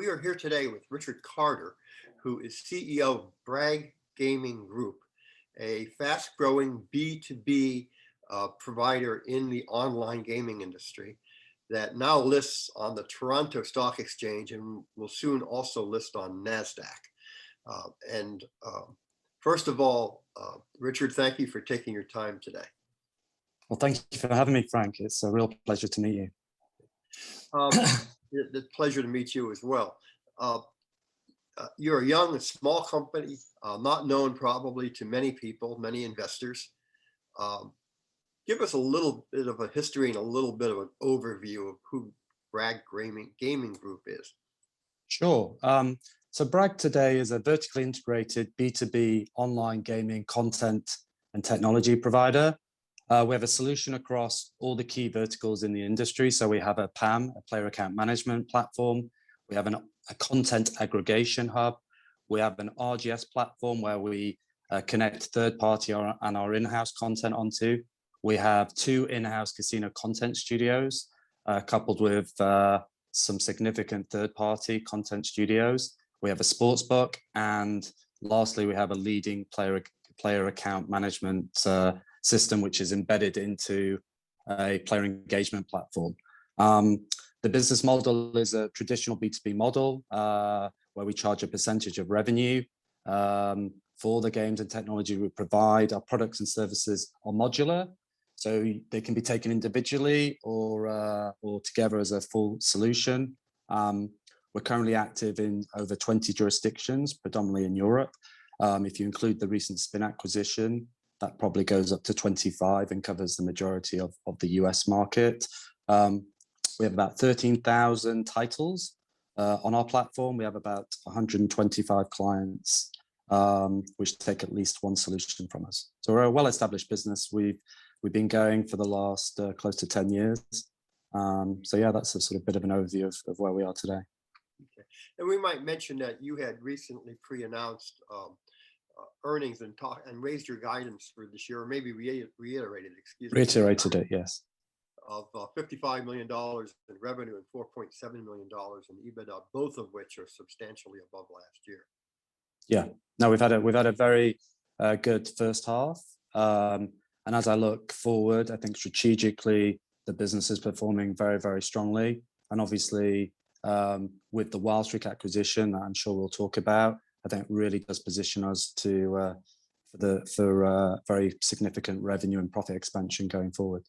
We are here today with Richard Carter, who is CEO of Bragg Gaming Group, a fast-growing B2B provider in the online gaming industry that now lists on the Toronto Stock Exchange and will soon also list on NASDAQ. First of all, Richard, thank you for taking your time today. Well, thank you for having me, Frank. It's a real pleasure to meet you. It's a pleasure to meet you as well. You're a young and small company, not known probably to many people, many investors. Give us a little bit of a history and a little bit of an overview of who Bragg Gaming Group is. Sure. So Bragg today is a vertically integrated B2B online gaming content and technology provider. We have a solution across all the key verticals in the industry. So we have a PAM, a player account management platform. We have a content aggregation hub. We have an RGS platform where we connect third-party and our in-house content onto. We have 2 in-house casino content studios, coupled with some significant third-party content studios. We have a sportsbook, and lastly, we have a leading player account management system, which is embedded into a player engagement platform. The business model is a traditional B2B model where we charge a percentage of revenue for the games and technology we provide. Our products and services are modular, so they can be taken individually or together as a full solution. We're currently active in over 20 jurisdictions, predominantly in Europe. If you include the recent spin acquisition, that probably goes up to 25 and covers the majority of the US market. We have about 13,000 titles on our platform. We have about 125 clients, which take at least one solution from us. So we're a well-established business. We've been going for the last close to 10 years. So yeah, that's a sort of bit of an overview of where we are today. Okay. And we might mention that you had recently pre-announced earnings and raised your guidance for this year, or maybe reiterated, Reiterated it, yes. Of $55 million in revenue and $4.7 million in EBITDA, both of which are substantially above last year. Yeah, no, we've had a very good first half, and as I look forward, I think strategically the business is performing very, very strongly, and obviously with the Wild Streak acquisition, that I'm sure we'll talk about, I think really does position us for very significant revenue and profit expansion going forward.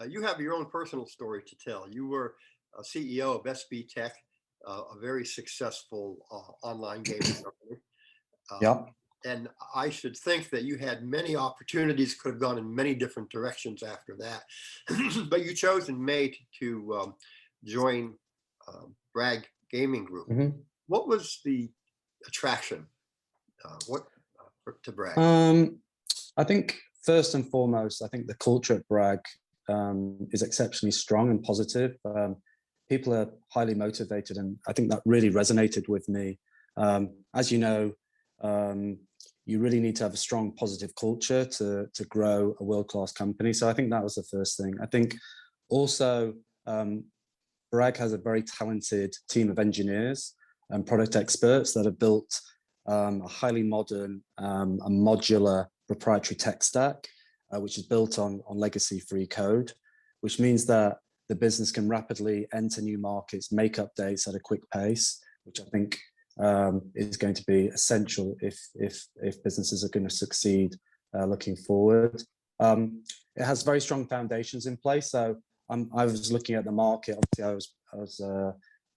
You have your own personal story to tell. You were a CEO of SB Tech, a very successful online gaming company. Yeah. And I should think that you had many opportunities, could have gone in many different directions after that. But you chose in May to join Bragg Gaming Group. Mm-hmm. What was the attraction to Bragg? I think first and foremost, I think the culture at Bragg is exceptionally strong and positive. People are highly motivated, and I think that really resonated with me. As you know, you really need to have a strong positive culture to grow a world-class company. So I think that was the first thing. I think also Bragg has a very talented team of engineers and product experts that have built a highly modern and modular proprietary tech stack, which is built on legacy-free code, which means that the business can rapidly enter new markets, make updates at a quick pace, which I think is going to be essential if businesses are going to succeed looking forward. It has very strong foundations in place. So I was looking at the market. Obviously, I was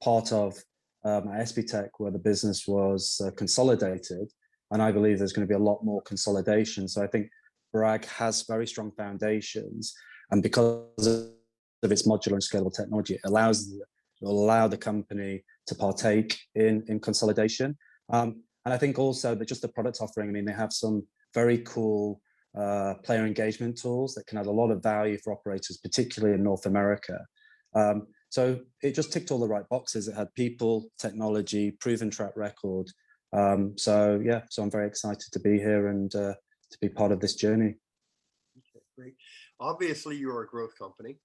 part of SB Tech where the business was consolidated, and I believe there's going to be a lot more consolidation. So I think Bragg has very strong foundations, and because of its modular and scalable technology, it will allow the company to partake in consolidation. And I think also that just the product offering, I mean, they have some very cool player engagement tools that can add a lot of value for operators, particularly in North America. So it just ticked all the right boxes. It had people, technology, proven track record. So yeah, so I'm very excited to be here and to be part of this journey. Okay, great. Obviously, you're a growth company,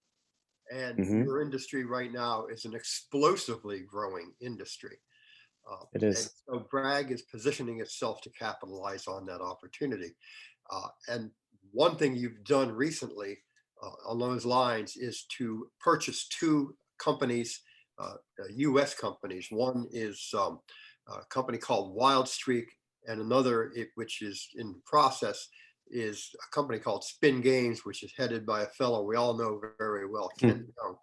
and Hmm. your industry right now is an explosively growing industry. It And is. so Bragg is positioning itself to capitalize on that opportunity. And one thing you've done recently on those lines is to purchase two companies, US companies. One is a company called Wild Streak, and another, which is in process, is a company called Spin Games, which is headed by a fellow we all know very well, Ken Young.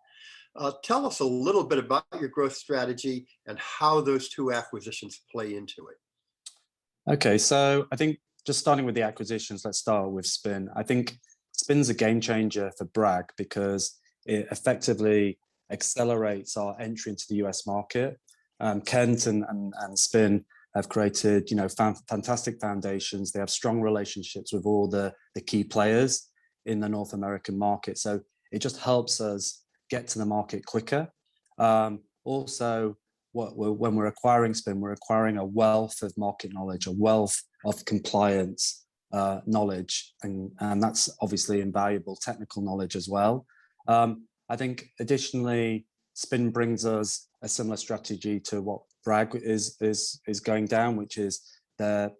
Tell us a little bit about your growth strategy and how those two acquisitions play into it. Okay, so I think just starting with the acquisitions, let's start with Spin. I think Spin's a game changer for Bragg because it effectively accelerates our entry into the US market. Kent and Spin have created, fantastic foundations. They have strong relationships with all the key players in the North American market. So it just helps us get to the market quicker. Also, when we're acquiring Spin, we're acquiring a wealth of market knowledge, a wealth of compliance knowledge, and that's obviously invaluable technical knowledge as well. I think additionally, Spin brings us a similar strategy to what Bragg is going down, which is they're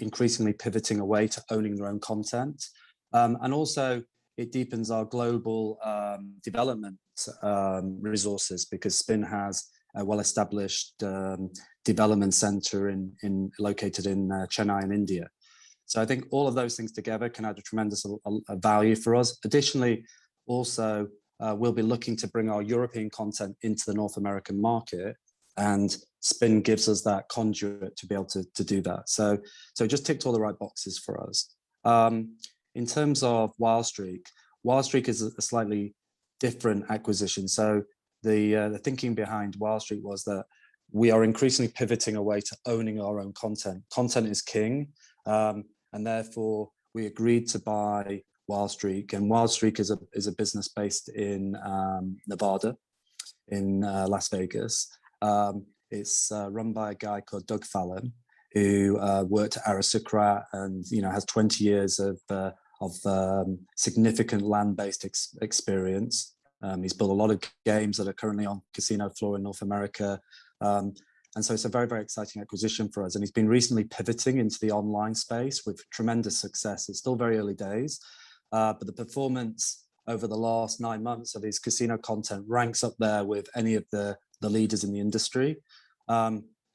increasingly pivoting away to owning their own content, and also it deepens our global development resources because Spin has a well-established development center located in Chennai in India. So I think all of those things together can add a tremendous value for us. Additionally, also, we'll be looking to bring our European content into the North American market, and Spin gives us that conduit to be able to do that. So it just ticked all the right boxes for us. In terms of Wild Streak is a slightly different acquisition. So the thinking behind Wild Streak was that we are increasingly pivoting away to owning our own content. Content is king, and therefore we agreed to buy Wild Streak. And Wild Streak is a business based in Nevada, in Las Vegas. It's run by a guy called Doug Fallon, who worked at Aristocrat and has 20 years of significant land-based experience. He's built a lot of games that are currently on casino floor in North America. And so it's a very, very exciting acquisition for us. And he's been recently pivoting into the online space with tremendous success. It's still very early days, but the performance over the last 9 months of his casino content ranks up there with any of the leaders in the industry.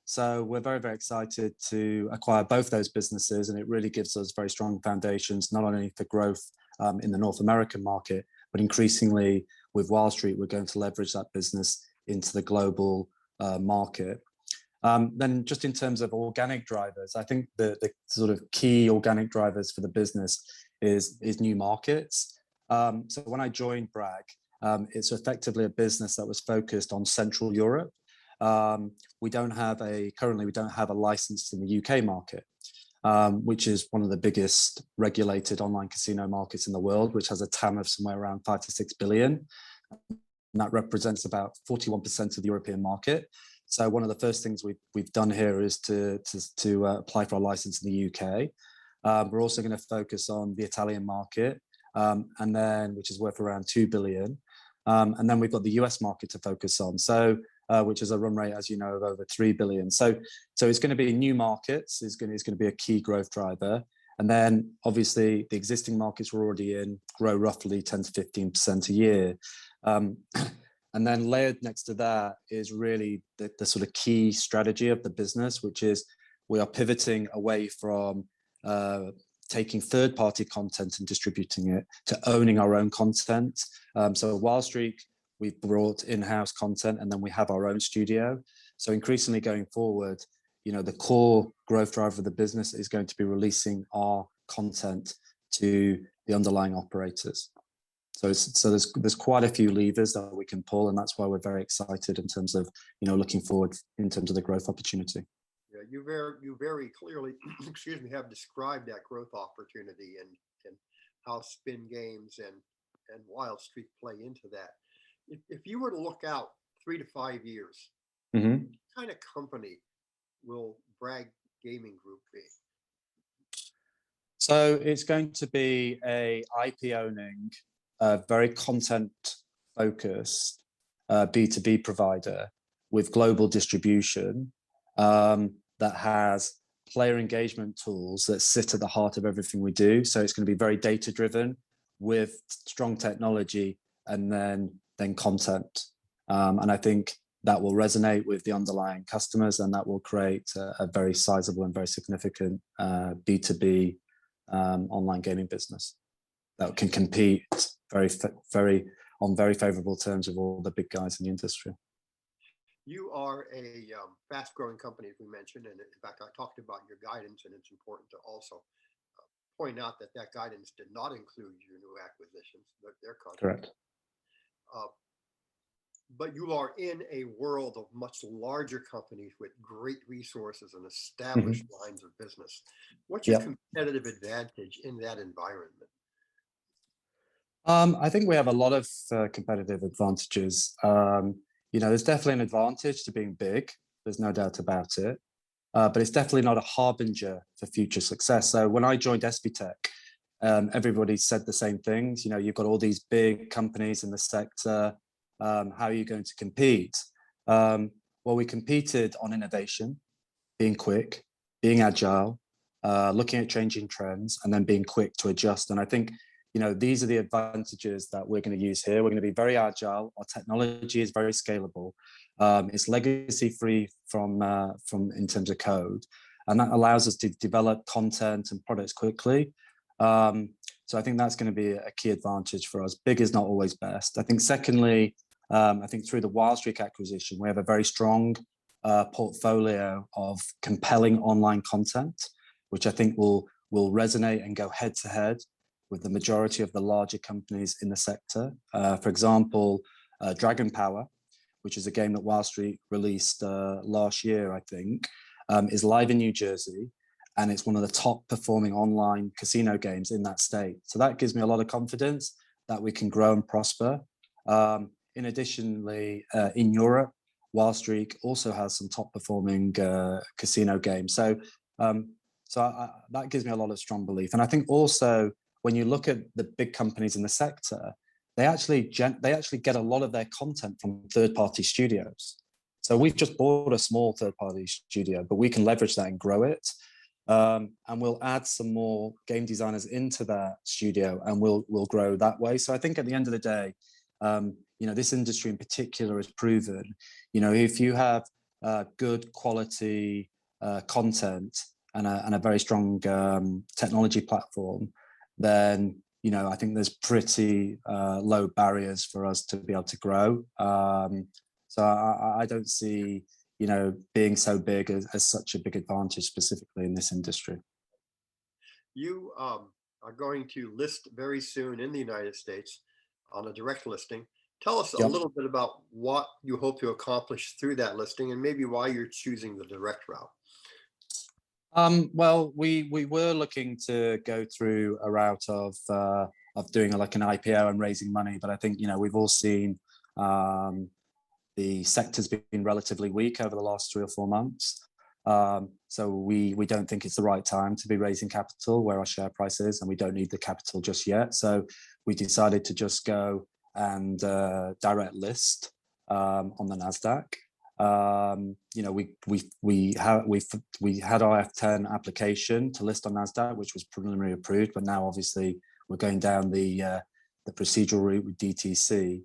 So we're very, very excited to acquire both those businesses, and it really gives us very strong foundations, not only for growth in the North American market, but increasingly with Wild Streak, we're going to leverage that business into the global market. Then just in terms of organic drivers, I think the sort of key organic drivers for the business is new markets. So when I joined Bragg, it's effectively a business that was focused on Central Europe. We don't have a license in the UK market, which is one of the biggest regulated online casino markets in the world, which has a TAM of somewhere around 5 to 6 billion. And that represents about 41% of the European market. So one of the first things we've done here is to apply for a license in the UK. We're also going to focus on the Italian market, and then which is worth around 2 billion. And then we've got the US market to focus on, which is a run rate, as you know, of over 3 billion. So it's going to be new markets is going to be a key growth driver. And then obviously the existing markets we're already in grow roughly 10 to 15% a year. And then layered next to that is really the sort of key strategy of the business, which is we are pivoting away from taking third-party content and distributing it to owning our own content. So Wild Streak, we've brought in-house content, and then we have our own studio. So increasingly going forward, the core growth driver of the business is going to be releasing our content to the underlying operators. So there's quite a few levers that we can pull, and that's why we're very excited in terms of looking forward in terms of the growth opportunity. Yeah, you very clearly, excuse me, have described that growth opportunity and how Spin Games and Wild Streak play into that. If you were to look out 3 to 5 years, Mm-hmm. what kind of company will Bragg Gaming Group be? So it's going to be a IP owning, very content focused B2B provider with global distribution that has player engagement tools that sit at the heart of everything we do. So it's going to be very data driven with strong technology and then content. And I think that will resonate with the underlying customers, and that will create a very sizable and very significant B2B online gaming business that can compete on very favorable terms with all the big guys in the industry. You are a fast-growing company, as we mentioned, and in fact, I talked about your guidance, and it's important to also point out that that guidance did not include your new acquisitions, but their contribution. Correct. But you are in a world of much larger companies with great resources and established lines of business. What's your competitive advantage in that environment? I think we have a lot of competitive advantages. There's definitely an advantage to being big. There's no doubt about it. But it's definitely not a harbinger for future success. So when I joined SBTech, everybody said the same things. You've got all these big companies in the sector. How are you going to compete? Well, we competed on innovation, being quick, being agile, looking at changing trends, and then being quick to adjust. And I think these are the advantages that we're going to use here. We're going to be very agile. Our technology is very scalable. It's legacy free from in terms of code, and that allows us to develop content and products quickly. So I think that's going to be a key advantage for us. Big is not always best. I think secondly, I think through the Wild Streak acquisition, we have a very strong portfolio of compelling online content, which I think will resonate and go head to head with the majority of the larger companies in the sector. For example, Dragon Power, which is a game that Wild Streak released last year, I think, is live in New Jersey, and it's one of the top performing online casino games in that state. So that gives me a lot of confidence that we can grow and prosper. In additionally, in Europe, Wild Streak also has some top performing casino games. So that gives me a lot of strong belief. And I think also, when you look at the big companies in the sector, they actually get a lot of their content from third-party studios. So we've just bought a small third-party studio, but we can leverage that and grow it. And we'll add some more game designers into that studio, and we'll grow that way. So I think at the end of the day, this industry in particular has proven, if you have good quality content and a very strong technology platform, then I think there's pretty low barriers for us to be able to grow. So I don't see being so big as such a big advantage specifically in this industry. You are going to list very soon in the United States on a direct listing. Tell us a little bit about what you hope to accomplish through that listing, and maybe why you're choosing the direct route. Well, we were looking to go through a route of doing like an IPO and raising money, but I think we've all seen the sector's been relatively weak over the last 3 or 4 months. So we don't think it's the right time to be raising capital where our share price is, and we don't need the capital just yet. So we decided to just go and direct list on the NASDAQ. We had our F10 application to list on NASDAQ, which was preliminarily approved, but now obviously we're going down the procedural route with DTC.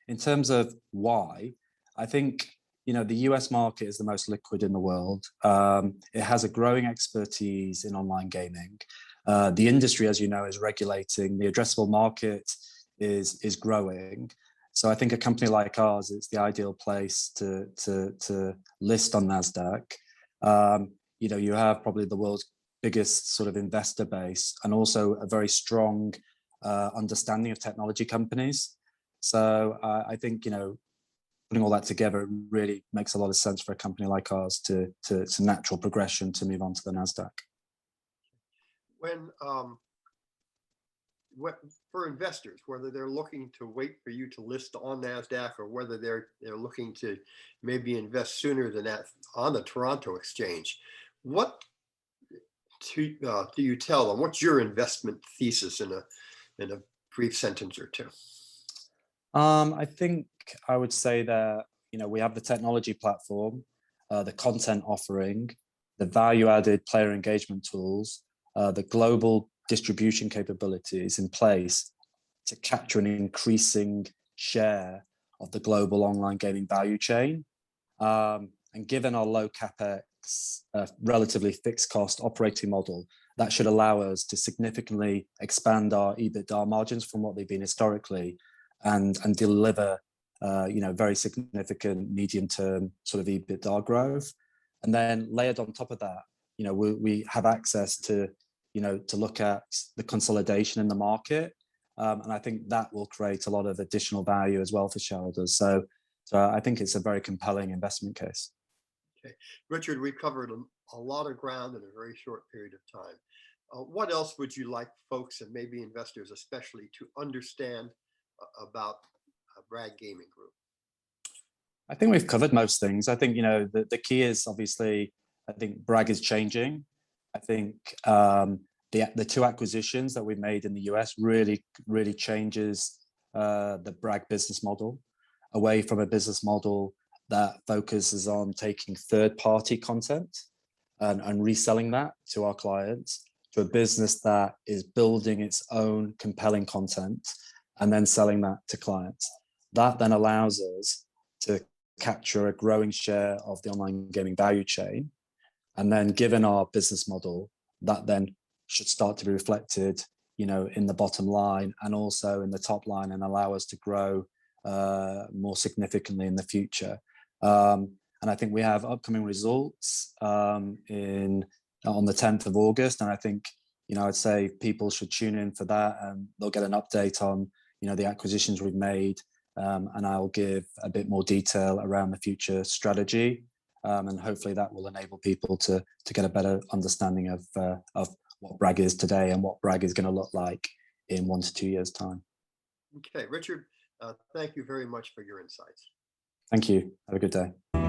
In terms of why, I think the US market is the most liquid in the world. It has a growing expertise in online gaming. The industry, as you know, is regulating. The addressable market is growing. So I think a company like ours is the ideal place to list on NASDAQ. You have probably the world's biggest sort of investor base, and also a very strong understanding of technology companies. So I think putting all that together, it really makes a lot of sense for a company like ours to natural progression to move on to the NASDAQ. For investors, whether they're looking to wait for you to list on NASDAQ, or whether they're looking to maybe invest sooner than that on the Toronto Exchange, what do you tell them? What's your investment thesis in a brief sentence or two? I think I would say that, we have the technology platform, the content offering, the value-added player engagement tools, the global distribution capabilities in place to capture an increasing share of the global online gaming value chain. And given our low capex, relatively fixed cost operating model, that should allow us to significantly expand our EBITDA margins from what they've been historically, and deliver very significant medium-term sort of EBITDA growth. And then layered on top of that, we have access to look at the consolidation in the market. And I think that will create a lot of additional value as well for shareholders. So I think it's a very compelling investment case. Okay, Richard, we've covered a lot of ground in a very short period of time. What else would you like folks and maybe investors especially to understand about Bragg Gaming Group? I think we've covered most things. I think, the key is obviously, I think Bragg is changing. I think the two acquisitions that we've made in the US really changes the Bragg business model away from a business model that focuses on taking third-party content and reselling that to our clients, to a business that is building its own compelling content and then selling that to clients. That then allows us to capture a growing share of the online gaming value chain. And then given our business model, that then should start to be reflected, in the bottom line and also in the top line, and allow us to grow more significantly in the future. And I think we have upcoming results on the 10th of August. And I think, I'd say people should tune in for that, and they'll get an update on, the acquisitions we've made. And I'll give a bit more detail around the future strategy. And hopefully that will enable people to get a better understanding of what Bragg is today and what Bragg is going to look like in 1 to 2 years' time. Okay, Richard, thank you very much for your insights. Thank you. Have a good day.